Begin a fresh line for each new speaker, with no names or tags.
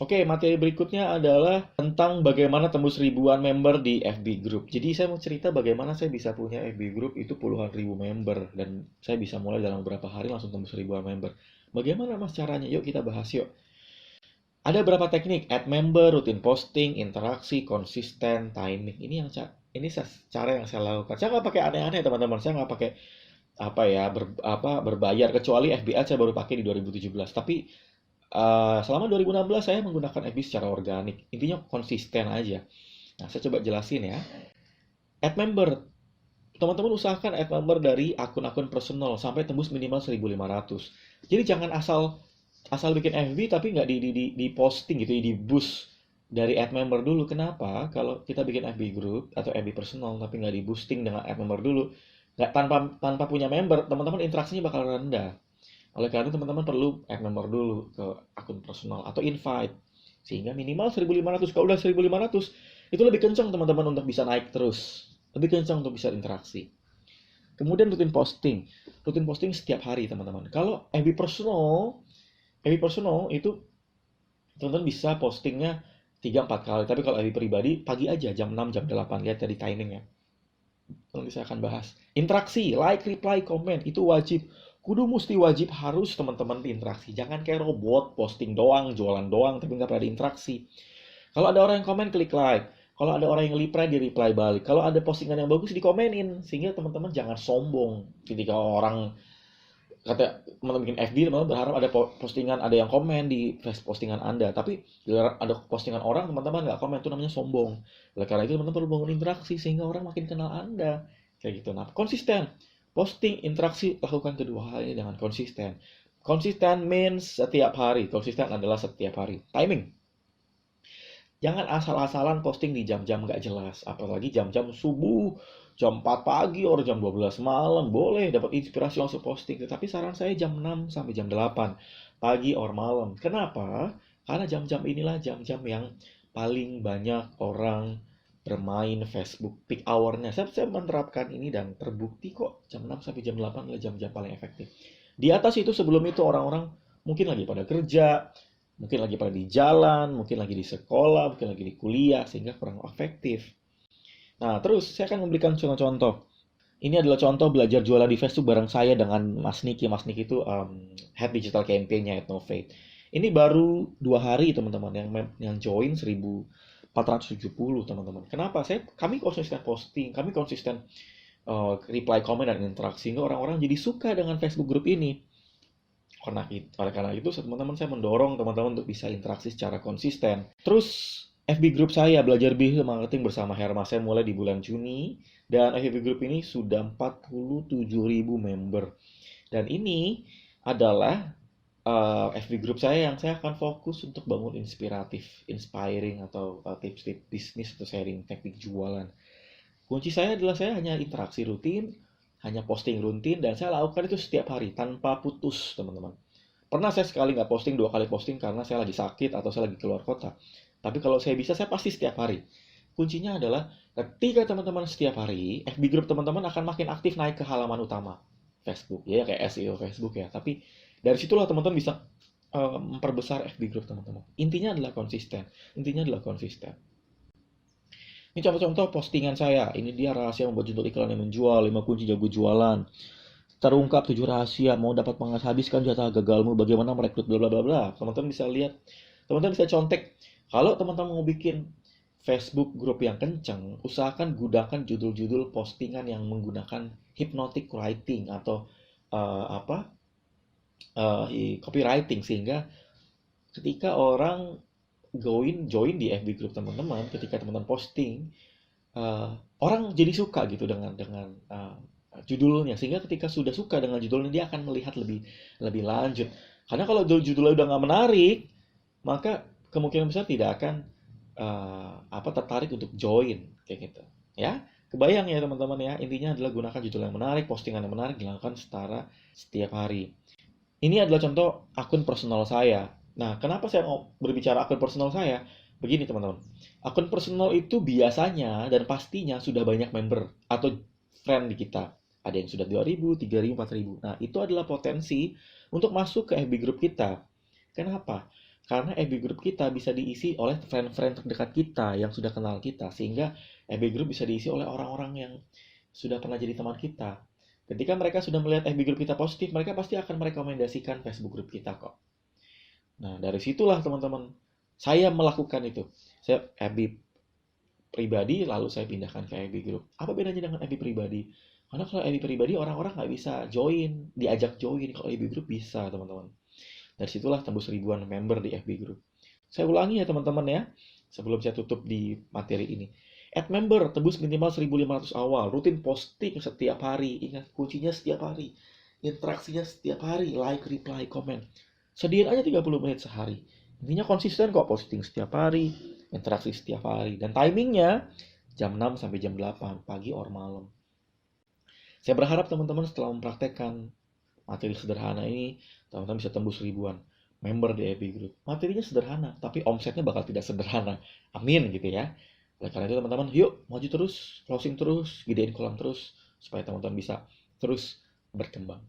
Oke, materi berikutnya adalah tentang bagaimana tembus ribuan member di FB Group. Jadi saya mau cerita bagaimana saya bisa punya FB Group itu puluhan ribu member dan saya bisa mulai dalam beberapa hari langsung tembus ribuan member. Bagaimana mas caranya? Yuk kita bahas yuk. Ada berapa teknik? Add member, rutin posting, interaksi, konsisten, timing. Ini cara yang saya lakukan. Saya nggak pakai aneh-aneh teman-teman. Saya nggak pakai berbayar kecuali FB Ads saya baru pakai di 2017. Tapi selama 2016 saya menggunakan FB secara organik. Intinya konsisten aja. Nah, saya coba jelasin ya. Add member. Teman-teman usahakan add member dari akun-akun personal sampai tembus minimal 1.500. Jadi jangan asal asal bikin FB tapi nggak di posting gitu, di boost dari add member dulu. Kenapa? Kalau kita bikin FB group atau FB personal tapi nggak di boosting dengan add member dulu, nggak tanpa tanpa punya member, teman-teman interaksinya bakal rendah. Oleh karena itu teman-teman perlu add member dulu ke akun personal atau invite. Sehingga minimal 1.500. Kalau udah 1.500, itu lebih kencang teman-teman untuk bisa naik terus. Lebih kencang untuk bisa interaksi. Kemudian rutin posting. Rutin posting setiap hari teman-teman. Kalau FB personal itu teman-teman bisa postingnya 3-4 kali. Tapi kalau FB pribadi, pagi aja jam 6, jam 8. Lihat dari timingnya. Nanti saya akan bahas. Interaksi, like, reply, komen, itu wajib. Kudu mesti wajib harus teman-teman diinteraksi. Jangan kayak robot, posting doang, jualan doang, tapi nggak pernah diinteraksi. Kalau ada orang yang komen, klik like. Kalau ada orang yang reply, di reply balik. Kalau ada postingan yang bagus, dikomenin. Sehingga teman-teman jangan sombong. Ketika orang kata teman bikin FB, teman-teman berharap ada postingan, ada yang komen di postingan Anda. Tapi ada postingan orang, teman-teman nggak komen, itu namanya sombong. Oleh karena itu, teman-teman perlu bangun interaksi sehingga orang makin kenal Anda. Kayak gitu. Nah, konsisten. Posting, interaksi, lakukan kedua hal ini dengan konsisten. Konsisten means setiap hari. Konsisten adalah setiap hari. Timing. Jangan asal-asalan posting di jam-jam nggak jelas. Apalagi jam-jam subuh, jam 4 pagi, atau jam 12 malam. Boleh dapat inspirasi langsung posting. Tetapi saran saya jam 6 sampai jam 8 pagi or malam. Kenapa? Karena jam-jam inilah jam-jam yang paling banyak orang bermain Facebook. Peak hour-nya. Saya menerapkan ini dan terbukti kok jam 6 sampai jam 8 adalah jam-jam paling efektif. Di atas itu sebelum itu orang-orang mungkin lagi pada kerja, mungkin lagi pada di jalan, mungkin lagi di sekolah, mungkin lagi di kuliah, sehingga kurang efektif. Nah, terus saya akan memberikan contoh-contoh. Ini adalah contoh belajar jualan di Facebook bareng saya dengan Mas Niki. Mas Niki itu head digital campaign-nya Etnovate. Ini baru 2 hari teman-teman yang join 1.470 teman-teman. Kenapa? Kami konsisten posting, kami konsisten reply, comment, dan interaksi. Sehingga orang-orang jadi suka dengan Facebook group ini. Oleh karena itu, teman-teman saya mendorong teman-teman untuk bisa interaksi secara konsisten. Terus FB Group saya belajar digital marketing bersama Herma saya mulai di bulan Juni dan FB Group ini sudah 47.000 member. Dan ini adalah FB Group saya yang saya akan fokus untuk bangun inspiratif, inspiring atau tips-tips bisnis atau sharing teknik jualan. Kunci saya adalah saya hanya interaksi rutin, hanya posting rutin, dan saya lakukan itu setiap hari tanpa putus, teman-teman. Pernah saya sekali nggak posting, 2 kali posting karena saya lagi sakit atau saya lagi keluar kota. Tapi kalau saya bisa, saya pasti setiap hari. Kuncinya adalah ketika teman-teman setiap hari, FB Group teman-teman akan makin aktif naik ke halaman utama Facebook, ya kayak SEO Facebook ya. Tapi dari situlah teman-teman bisa memperbesar FB Group teman-teman. Intinya adalah konsisten. Intinya adalah konsisten. Ini contoh-contoh postingan saya. Ini dia rahasia membuat judul iklan yang menjual, 5 kunci jago jualan. Terungkap 7 rahasia, mau dapat habiskan jatah gagalmu, bagaimana merekrut bla bla bla bla. Teman-teman bisa lihat, teman-teman bisa contek. Kalau teman-teman mau bikin Facebook grup yang kencang, usahakan gunakan judul-judul postingan yang menggunakan hypnotic writing atau uh, apa copywriting sehingga ketika orang join di FB group teman-teman, ketika teman-teman posting, uh, orang jadi suka gitu dengan judulnya sehingga ketika sudah suka dengan judulnya dia akan melihat lebih lebih lanjut karena kalau judulnya udah nggak menarik maka kemungkinan besar tidak akan tertarik untuk join kayak gitu ya. Kebayang ya teman-teman ya, intinya adalah gunakan judul yang menarik, postingan yang menarik dilakukan secara setiap hari. Ini adalah contoh akun personal saya. Nah, kenapa saya mau berbicara akun personal saya? Begini teman-teman, akun personal itu biasanya dan pastinya sudah banyak member atau friend di kita. Ada yang sudah 2.000, 3.000, 4.000. Nah, itu adalah potensi untuk masuk ke FB group kita. Kenapa? Karena FB group kita bisa diisi oleh friend-friend terdekat kita yang sudah kenal kita, sehingga FB group bisa diisi oleh orang-orang yang sudah pernah jadi teman kita. Ketika mereka sudah melihat FB group kita positif, mereka pasti akan merekomendasikan Facebook group kita kok. Nah, dari situlah teman-teman, saya melakukan itu. Saya FB pribadi, lalu saya pindahkan ke FB group. Apa bedanya dengan FB pribadi? Karena kalau FB pribadi, orang-orang nggak bisa join, diajak join. Kalau FB group bisa, teman-teman. Dari situlah tembus ribuan member di FB group. Saya ulangi ya teman-teman ya, sebelum saya tutup di materi ini. Add member, tembus minimal 1.500 awal, rutin posting setiap hari, ingat kuncinya setiap hari, interaksinya setiap hari, like, reply, komen. Sediain aja 30 menit sehari. Intinya konsisten kok, posting setiap hari, interaksi setiap hari, dan timingnya jam 6 sampai jam 8, pagi or malam. Saya berharap teman-teman setelah mempraktekkan materi sederhana ini, teman-teman bisa tembus ribuan member di FB Group. Materinya sederhana, tapi omsetnya bakal tidak sederhana. Amin gitu ya. Oleh karena itu teman-teman, yuk maju terus, closing terus, gedein kolam terus, supaya teman-teman bisa terus berkembang.